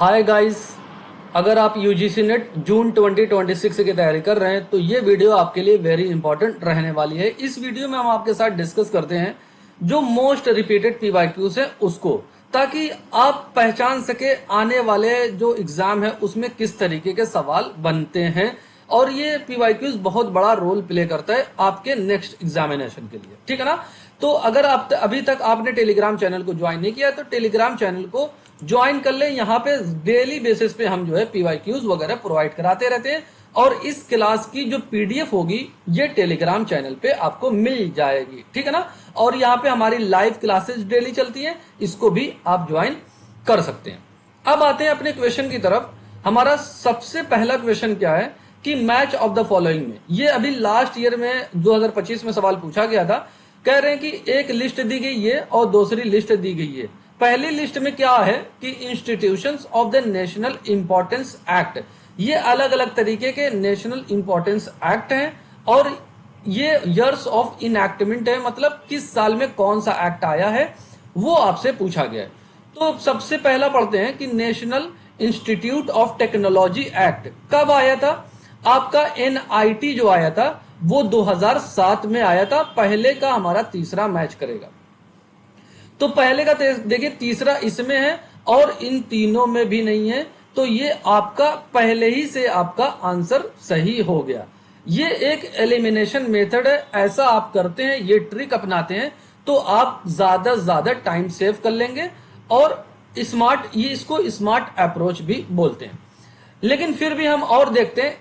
Hi guys, अगर आप UGC net जून 2026 की तैयारी कर रहे हैं तो ये वीडियो आपके लिए वेरी इंपॉर्टेंट रहने वाली है। इस वीडियो में हम आपके साथ डिस्कस करते हैं जो मोस्ट रिपीटेड पीवाईक्यूज है उसको, ताकि आप पहचान सके आने वाले जो एग्जाम है उसमें किस तरीके के सवाल बनते हैं। और ये पीवाईक्यूज बहुत बड़ा रोल प्ले करता है आपके नेक्स्ट एग्जामिनेशन के लिए, ठीक है ना। तो अगर आप अभी तक आपने टेलीग्राम चैनल को ज्वाइन नहीं किया तो टेलीग्राम चैनल को ज्वाइन कर ले। यहाँ पे डेली बेसिस पे हम जो है पीवाईक्यूज वगैरह प्रोवाइड कराते रहते हैं और इस क्लास की जो पीडीएफ होगी ये टेलीग्राम चैनल पे आपको मिल जाएगी, ठीक है ना। और यहाँ पे हमारी लाइव क्लासेस डेली चलती हैं, इसको भी आप ज्वाइन कर सकते हैं। अब आते हैं अपने क्वेश्चन की तरफ। हमारा सबसे पहला क्वेश्चन क्या है कि मैच ऑफ द फॉलोइंग में, ये अभी लास्ट ईयर में 2025 में सवाल पूछा गया था। कह रहे हैं कि एक लिस्ट दी गई है और दूसरी लिस्ट दी गई है। पहली लिस्ट में क्या है कि institutions of the national importance act, ये अलग अलग तरीके के नेशनल इंपॉर्टेंस एक्ट हैं और ये ईयर्स ऑफ इनएक्टमेंट है, मतलब किस साल में कौन सा एक्ट आया है वो आपसे पूछा गया है। तो सबसे पहला पढ़ते हैं कि national institute of technology act कब आया था। आपका एनआईटी जो आया था वो 2007 में आया था। पहले का हमारा तीसरा मैच करेगा, तो पहले का देखिए तीसरा इसमें है और इन तीनों में भी नहीं है, तो ये आपका पहले ही से आपका आंसर सही हो गया। ये एक एलिमिनेशन मेथड है, ऐसा आप करते हैं, ये ट्रिक अपनाते हैं तो आप ज्यादा से ज्यादा टाइम सेव कर लेंगे और स्मार्ट, ये इसको स्मार्ट अप्रोच भी बोलते हैं। लेकिन फिर भी हम और देखते हैं,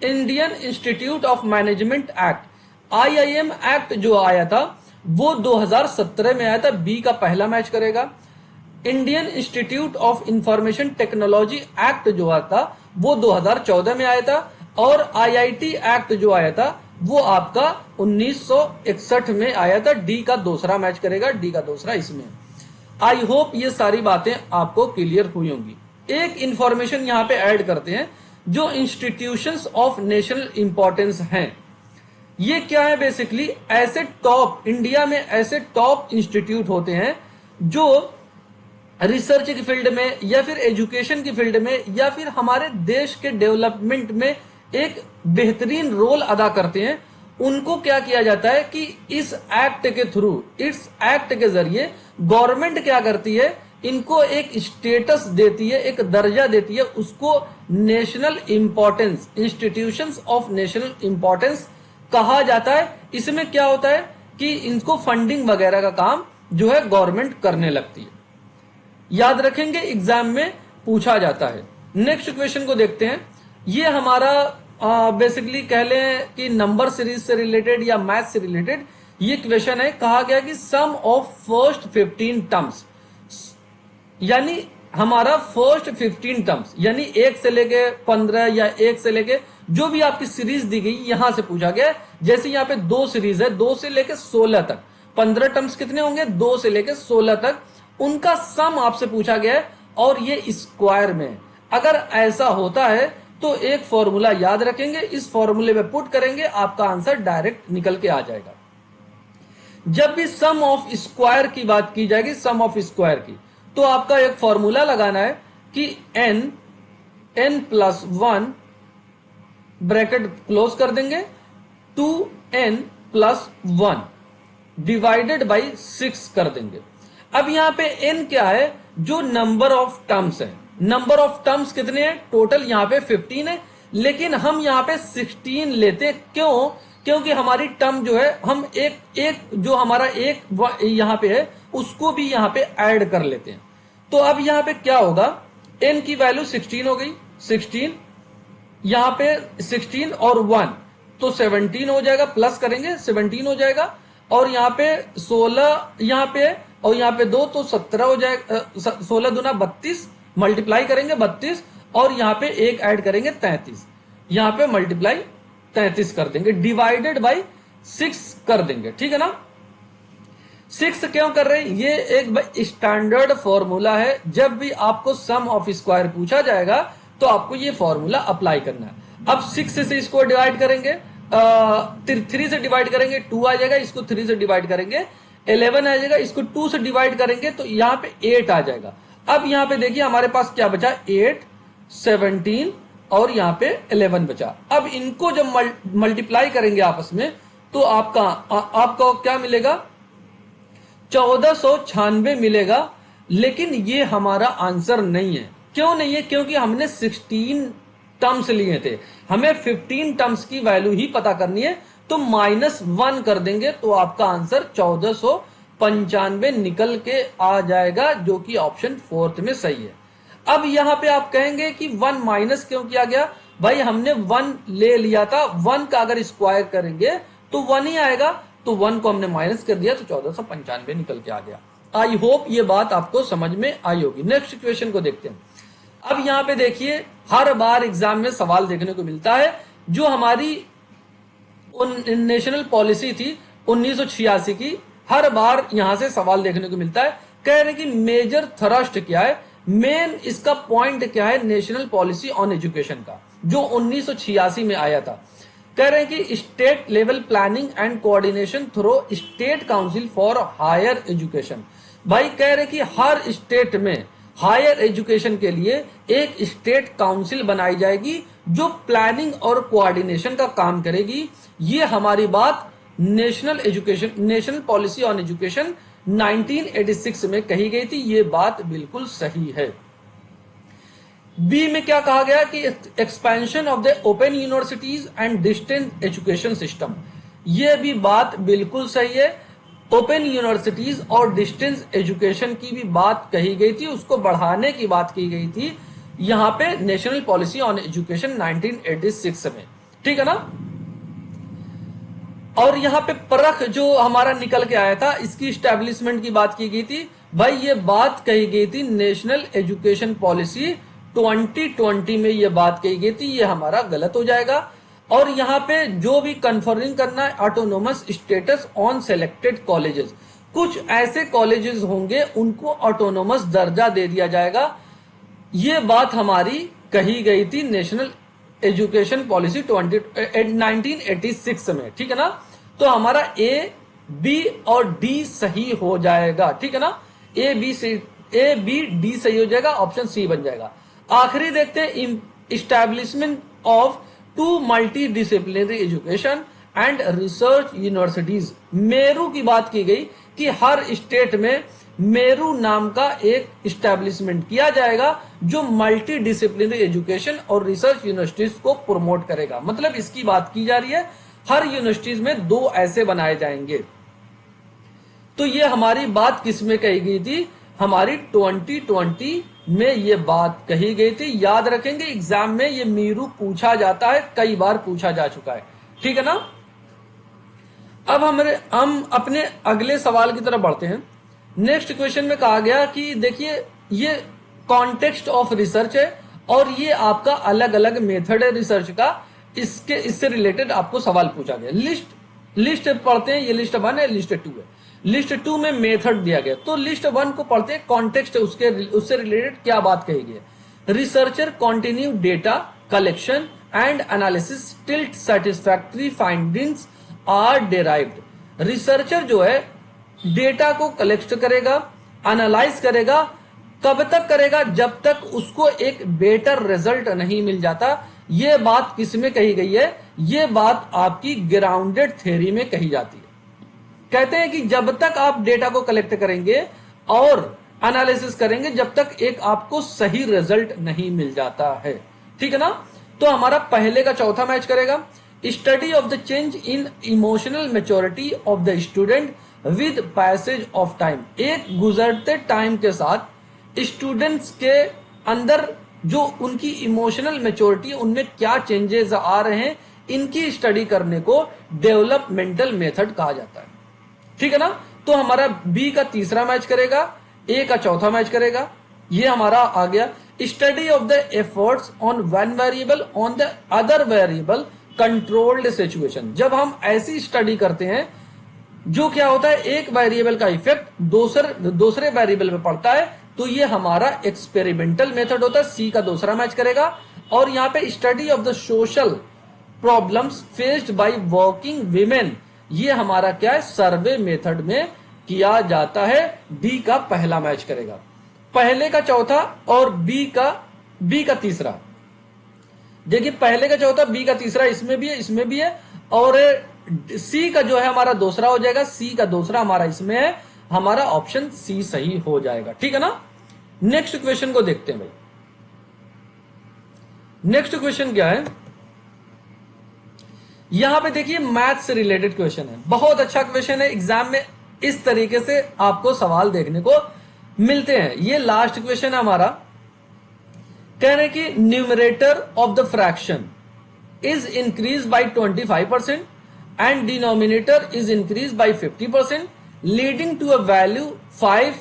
Indian institute of management act IIM act जो आया था वो 2017 में आया था, बी का पहला मैच करेगा। Indian institute of information technology act जो आया था वो 2014 में आया था और आईआईटी एक्ट जो आया था वो आपका 1961 में आया था। डी का दूसरा मैच करेगा, डी का दूसरा इसमें। आई होप ये सारी बातें आपको क्लियर हुई होंगी। एक इंफॉर्मेशन यहाँ पे ऐड करते हैं, जो इंस्टीट्यूशंस ऑफ नेशनल इंपॉर्टेंस हैं ये क्या है। बेसिकली ऐसे टॉप, इंडिया में ऐसे टॉप इंस्टीट्यूट होते हैं जो रिसर्च की फील्ड में या फिर एजुकेशन की फील्ड में या फिर हमारे देश के डेवलपमेंट में एक बेहतरीन रोल अदा करते हैं। उनको क्या किया जाता है कि इस एक्ट के थ्रू, इस एक्ट के जरिए गवर्नमेंट क्या करती है, इनको एक स्टेटस देती है, एक दर्जा देती है, उसको national importance, institutions of national importance कहा जाता है। इसमें क्या होता है कि इनको फंडिंग वगैरह का काम जो है गवर्नमेंट करने लगती है। याद रखेंगे, एग्जाम में पूछा जाता है। नेक्स्ट क्वेश्चन को देखते हैं। ये हमारा बेसिकली कह लें कि नंबर सीरीज से रिलेटेड या मैथ से रिलेटेड ये क्वेश्चन है। कहा गया कि सम ऑफ फर्स्ट 15 टर्म्स, यानी हमारा फर्स्ट 15 टर्म्स यानी 1 से लेके 15 या 1 से लेके जो भी आपकी सीरीज दी गई यहां से पूछा गया। जैसे यहाँ पे 2 सीरीज है, 2 से लेके 16 तक, 15 टर्म्स कितने होंगे, 2 से लेके 16 तक, उनका सम आपसे पूछा गया है और ये स्क्वायर में। अगर ऐसा होता है तो एक फॉर्मूला याद रखेंगे, इस फॉर्मूले में पुट करेंगे, आपका आंसर डायरेक्ट निकल के आ जाएगा। जब भी सम ऑफ स्क्वायर की बात की जाएगी, सम ऑफ स्क्वायर की, तो आपका एक फॉर्मूला लगाना है कि n प्लस 1 ब्रैकेट क्लोज कर देंगे 2n प्लस 1 डिवाइडेड बाई 6 कर देंगे। अब यहां पे n क्या है, जो नंबर ऑफ टर्म्स है। नंबर ऑफ टर्म्स कितने हैं, टोटल यहां पे 15 है, लेकिन हम यहां पे 16 लेते हैं। क्यों? क्योंकि हमारी टर्म जो है हम एक जो हमारा एक यहां पे है उसको भी यहां पे ऐड कर लेते हैं। तो अब यहां पे क्या होगा, n की वैल्यू 16 हो गई, 16 यहां पे 16 और 1 तो 17 हो जाएगा, प्लस करेंगे 17 हो जाएगा, और यहां पे 16 यहां पे और यहां पे 2 तो 17 हो जाएगा, 16 दूना 32, मल्टीप्लाई करेंगे 32 और यहां पे 1 ऐड करेंगे 33, यहां पे मल्टीप्लाई 33 कर देंगे, डिवाइडेड बाई 6 कर देंगे, ठीक है ना। 6 क्यों कर रहे हैं, ये एक स्टैंडर्ड फॉर्मूला है। जब भी आपको सम ऑफ स्क्वायर पूछा जाएगा तो आपको ये फॉर्मूला अप्लाई करना है। अब 6 से इसको डिवाइड करेंगे, 3 से डिवाइड करेंगे 2 आ जाएगा, इसको 3 से डिवाइड करेंगे 11 आ जाएगा, इसको 2 से डिवाइड करेंगे तो यहाँ पे 8 आ जाएगा। अब यहाँ पे देखिए हमारे पास क्या बचा, 8, 17 और यहाँ पे 11 बचा। अब इनको जब मल्टीप्लाई करेंगे आपस में तो आपको क्या मिलेगा, 1496 मिलेगा। लेकिन ये हमारा आंसर नहीं है। क्यों नहीं है? क्योंकि हमने 16 टर्म्स लिए थे, हमें 15 टर्म्स की वैल्यू ही पता करनी है, तो -1 कर देंगे तो आपका आंसर 1495 निकल के आ जाएगा, जो कि ऑप्शन 4 में सही है। अब यहां पे आप कहेंगे कि 1 माइनस क्यों किया गया? भाई हमने 1 ले लिया था, 1 का अगर स्क्वायर करेंगे तो 1 ही आएगा, तो 1 को हमने माइनस कर दिया तो 1495 निकल के आ गया। आई होप ये बात आपको समझ में आई होगी। नेक्स्ट क्वेश्चन को देखते हैं। अब यहाँ पे देखिए हर बार एग्जाम में सवाल देखने को मिलता है, जो हमारी नेशनल पॉलिसी थी 1986 की, हर बार यहां से सवाल देखने को मिलता है। कह रहे कि मेजर थ्रस्ट क्या है, मेन इसका पॉइंट क्या है नेशनल पॉलिसी ऑन एजुकेशन का, जो 1986 में आया था। कह रहे हैं कि state level planning and coordination through state council for higher education. भाई कह रहे कि हर स्टेट में हायर एजुकेशन के लिए एक स्टेट काउंसिल बनाई जाएगी जो प्लानिंग और कोऑर्डिनेशन का काम करेगी। ये हमारी बात नेशनल पॉलिसी ऑन एजुकेशन 1986 में कही गई थी। ये बात बिल्कुल सही है। बी में क्या कहा गया कि expansion of the open universities and distance education system, ये भी बात बिल्कुल सही है। ओपन यूनिवर्सिटीज और डिस्टेंस एजुकेशन की भी बात कही गई थी, उसको बढ़ाने की बात की गई थी यहां पे नेशनल पॉलिसी ऑन एजुकेशन 1986 में, ठीक है ना। और यहाँ पे परख जो हमारा निकल के आया था, इसकी स्टैब्लिशमेंट की बात की गई थी। भाई ये बात कही गई थी नेशनल एजुकेशन पॉलिसी 2020 में, ये बात कही गई थी, ये हमारा गलत हो जाएगा। और यहाँ पे जो भी कन्फर्मिंग करना है autonomous status on selected colleges, कुछ ऐसे कॉलेजेस होंगे उनको ऑटोनोमस दर्जा दे दिया जाएगा, ये बात हमारी कही गई थी नेशनल एजुकेशन पॉलिसी 1986 में, ठीक है ना। तो हमारा ए, बी और डी सही हो जाएगा, ठीक है ना। ए बी डी सही हो जाएगा, ऑप्शन सी बन जाएगा। आखिरी देखते हैं establishment of 2 multi disciplinary education and research universities. Meru की बात की गई कि हर स्टेट में मेरू नाम का एक इस्टेब्लिशमेंट किया जाएगा जो मल्टी डिसिप्लिनरी एजुकेशन और रिसर्च यूनिवर्सिटीज को प्रमोट करेगा। मतलब इसकी बात की जा रही है हर यूनिवर्सिटीज में 2 ऐसे बनाए जाएंगे। तो ये हमारी बात किस में कही गई थी? हमारी 2020 में ये बात कही गई थी। याद रखेंगे एग्जाम में ये मीरू पूछा जाता है, कई बार पूछा जा चुका है, ठीक है ना। अब हम अपने अगले सवाल की तरफ बढ़ते हैं। नेक्स्ट क्वेश्चन में कहा गया कि देखिए ये कॉन्टेक्स्ट ऑफ रिसर्च है और ये आपका अलग अलग मेथड है रिसर्च का, इससे रिलेटेड आपको सवाल पूछा गया। लिस्ट पढ़ते हैं, ये लिस्ट 1 है, लिस्ट 2 है। लिस्ट 2 में मेथड दिया गया, तो लिस्ट 1 को पढ़ते हैं, कॉन्टेक्स्ट उससे रिलेटेड क्या बात कही गई है। Researcher continue data collection and analysis till satisfactory findings are derived. Researcher जो है डेटा को कलेक्ट करेगा, एनालाइज करेगा, कब तक करेगा? जब तक उसको एक बेटर रिजल्ट नहीं मिल जाता। यह बात किसमें कही गई है? यह बात आपकी ग्राउंडेड थ्योरी में कही जाती है। कहते हैं कि जब तक आप डेटा को कलेक्ट करेंगे और एनालिसिस करेंगे, जब तक एक आपको सही रिजल्ट नहीं मिल जाता है, ठीक है ना। तो हमारा पहले का चौथा मैच करेगा। Study of the change in emotional maturity of the student with passage of time. एक गुजरते टाइम के साथ स्टूडेंट्स के अंदर जो उनकी इमोशनल मैच्योरिटी, उनमें क्या चेंजेस आ रहे हैं, इनकी स्टडी करने को डेवलपमेंटल मेथड कहा जाता है, ठीक है ना। तो हमारा बी का तीसरा मैच करेगा, ए का चौथा मैच करेगा। ये हमारा आ गया study of the efforts on one variable on the other variable controlled situation. जब हम ऐसी स्टडी करते हैं जो क्या होता है, एक वेरिएबल का इफेक्ट दूसरे वेरिएबल पे पड़ता है, तो ये हमारा एक्सपेरिमेंटल मेथड होता है। सी का दूसरा मैच करेगा। और यहाँ पे study of the social problems faced by working women, ये हमारा क्या है, सर्वे मेथड में किया जाता है। डी का पहला मैच करेगा। पहले का चौथा और बी का तीसरा। देखिए पहले का चौथा, बी का तीसरा, इसमें भी है, इसमें भी है, और सी का जो है हमारा दूसरा हो जाएगा, सी का दूसरा हमारा इसमें है, हमारा ऑप्शन सी सही हो जाएगा। ठीक है ना। नेक्स्ट क्वेश्चन को देखते हैं भाई। नेक्स्ट क्वेश्चन क्या है, यहां पे देखिए मैथ से रिलेटेड क्वेश्चन है, बहुत अच्छा क्वेश्चन है। एग्जाम में इस तरीके से आपको सवाल देखने को मिलते हैं। ये लास्ट क्वेश्चन है हमारा। कह रहे हैं कि numerator of the fraction is increase by 25% and denominator is increase by 50%, leading to a value 5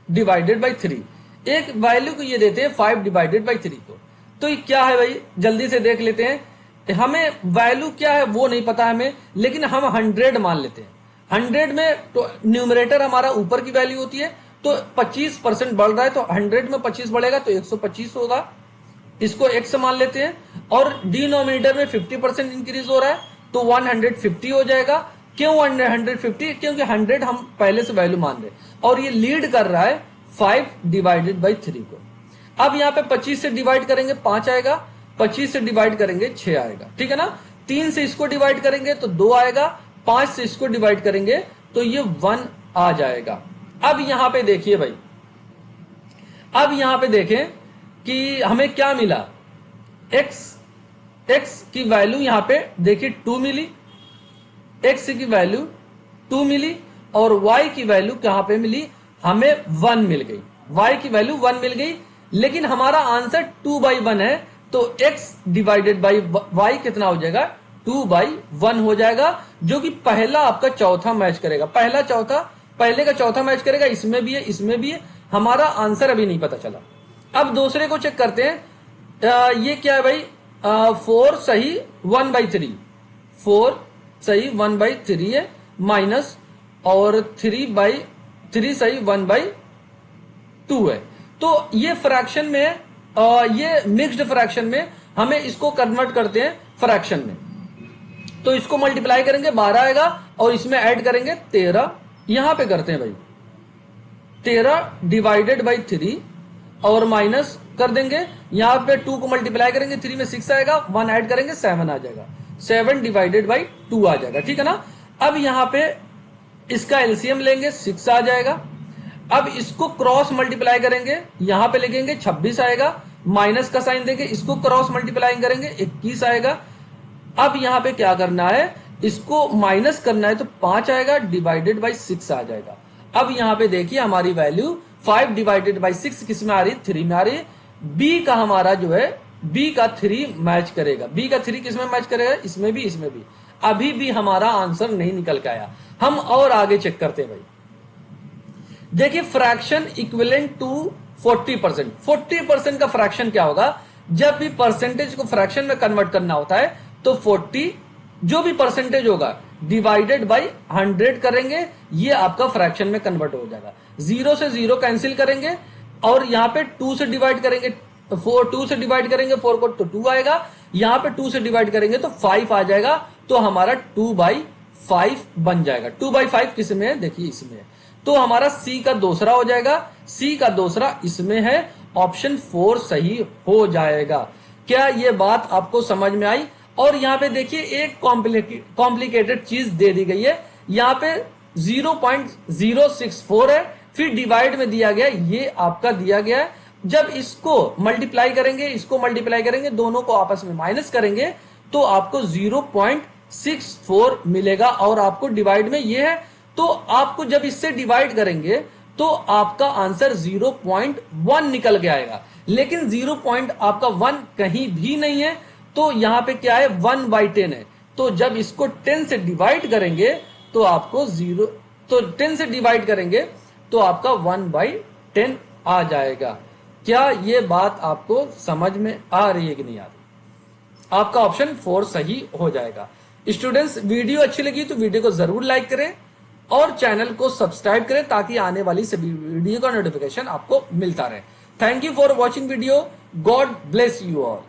divided by 3। एक वैल्यू को ये देते हैं 5 डिवाइडेड बाय 3 को। तो ये क्या है भाई, जल्दी से देख लेते हैं। हमें वैल्यू क्या है वो नहीं पता हमें, लेकिन हम 100 मान लेते हैं। 100 में तो न्यूमरेटर हमारा ऊपर की वैल्यू होती है, तो 25% बढ़ रहा है, तो 100 में 25 बढ़ेगा तो 125 होगा, इसको x मान लेते हैं। और डिनोमिनेटर में 50% इंक्रीज हो रहा है, तो 150 हो जाएगा। क्यों 150? क्योंकि 100 हम पहले से वैल्यू मान रहे, और ये लीड कर रहा है 5 डिवाइडेड बाई 3 को। अब यहाँ पे 25 से डिवाइड करेंगे 5 आएगा, 25 से डिवाइड करेंगे 6 आएगा। ठीक है ना। 3 से इसको डिवाइड करेंगे तो 2 आएगा, 5 से इसको डिवाइड करेंगे तो ये 1 आ जाएगा। अब यहां पे देखिए भाई, अब यहां पे देखें कि हमें क्या मिला। x की वैल्यू यहां पे देखिए 2 मिली, x की वैल्यू 2 मिली, और y की वैल्यू कहां पे मिली, हमें 1 मिल गई। y की वैल्यू 1 मिल गई, लेकिन हमारा आंसर 2/1 है, तो x डिवाइडेड बाई y कितना हो जाएगा, 2/1 हो जाएगा, जो कि पहला आपका चौथा मैच करेगा। पहला चौथा, पहले का चौथा मैच करेगा, इसमें भी है, इसमें भी है। हमारा आंसर अभी नहीं पता चला। अब दूसरे को चेक करते हैं। ये क्या है भाई, 4 सही 1/3, 4 सही 1/3 है, माइनस और 3/3 सही 1/2 है। तो ये फ्रैक्शन में, ये मिक्स्ड फ्रैक्शन में हमें इसको कन्वर्ट करते हैं फ्रैक्शन में। तो इसको मल्टीप्लाई करेंगे 12 आएगा, और इसमें ऐड करेंगे 13। यहां पे करते हैं भाई 13 डिवाइडेड बाई 3, और माइनस कर देंगे। यहां पे 2 को मल्टीप्लाई करेंगे 3 में 6 आएगा, 1 ऐड करेंगे 7 आ जाएगा, 7 डिवाइडेड बाई 2 आ जाएगा। ठीक है ना। अब यहां पे इसका एलसीएम लेंगे, 6 आ जाएगा। अब इसको क्रॉस मल्टीप्लाई करेंगे, यहां पे लिखेंगे 26 आएगा, माइनस का साइन देंगे, इसको क्रॉस मल्टीप्लाई करेंगे 21 आएगा। अब यहां पे क्या करना है, इसको माइनस करना है, तो 5 आएगा, डिवाइडेड बाई 6 आ जाएगा। अब यहां पे देखिए हमारी वैल्यू 5 डिवाइडेड बाई 6 किस में आ रही है, 3 में आ रही है। बी का हमारा जो है, बी का 3 मैच करेगा। बी का 3 किस में मैच करेगा, इसमें भी, इसमें भी। अभी भी हमारा आंसर नहीं निकल के आया। हम और आगे चेक करते हैं भाई। देखिए फ्रैक्शन इक्विवेलेंट टू 40%। 40% का फ्रैक्शन क्या होगा, जब भी परसेंटेज को फ्रैक्शन में कन्वर्ट करना होता है तो 40 जो भी परसेंटेज होगा डिवाइडेड बाई 100 करेंगे, ये आपका फ्रैक्शन में कन्वर्ट हो जाएगा। 0 से 0 कैंसिल करेंगे, और यहां पे 2 से डिवाइड करेंगे, 2 से डिवाइड करेंगे 4 को, तो 2 आएगा। यहां पे 2 से डिवाइड करेंगे तो 5 आ जाएगा, तो हमारा 2/5 बन जाएगा। 2/5 किस में है, देखिए इसमें है, तो हमारा सी का दूसरा हो जाएगा। सी का दूसरा इसमें है, ऑप्शन 4 सही हो जाएगा। क्या ये बात आपको समझ में आई? और यहाँ पे देखिए एक कॉम्प्लिकेटेड चीज दे दी गई है। यहाँ पे 0.064 है, फिर डिवाइड में दिया गया, ये आपका दिया गया है। जब इसको मल्टीप्लाई करेंगे, इसको मल्टीप्लाई करेंगे, दोनों को आपस में माइनस करेंगे, तो आपको 0.64 मिलेगा, और आपको डिवाइड में ये है, तो आपको जब इससे डिवाइड करेंगे तो आपका आंसर 0.1 निकल के आएगा। लेकिन 0. आपका 1 कहीं भी नहीं है, तो यहां पे क्या है, 1/10 है। तो जब इसको 10 से डिवाइड करेंगे तो आपको 0, तो 10 से डिवाइड करेंगे तो आपका 1/10 आ जाएगा। क्या ये बात आपको समझ में आ रही है कि नहीं आ रही? आपका ऑप्शन 4 सही हो जाएगा। स्टूडेंट्स, वीडियो अच्छी लगी तो वीडियो को जरूर लाइक करें और चैनल को सब्सक्राइब करें, ताकि आने वाली सभी वीडियो का नोटिफिकेशन आपको मिलता रहे। Thank you for watching video. God bless you all.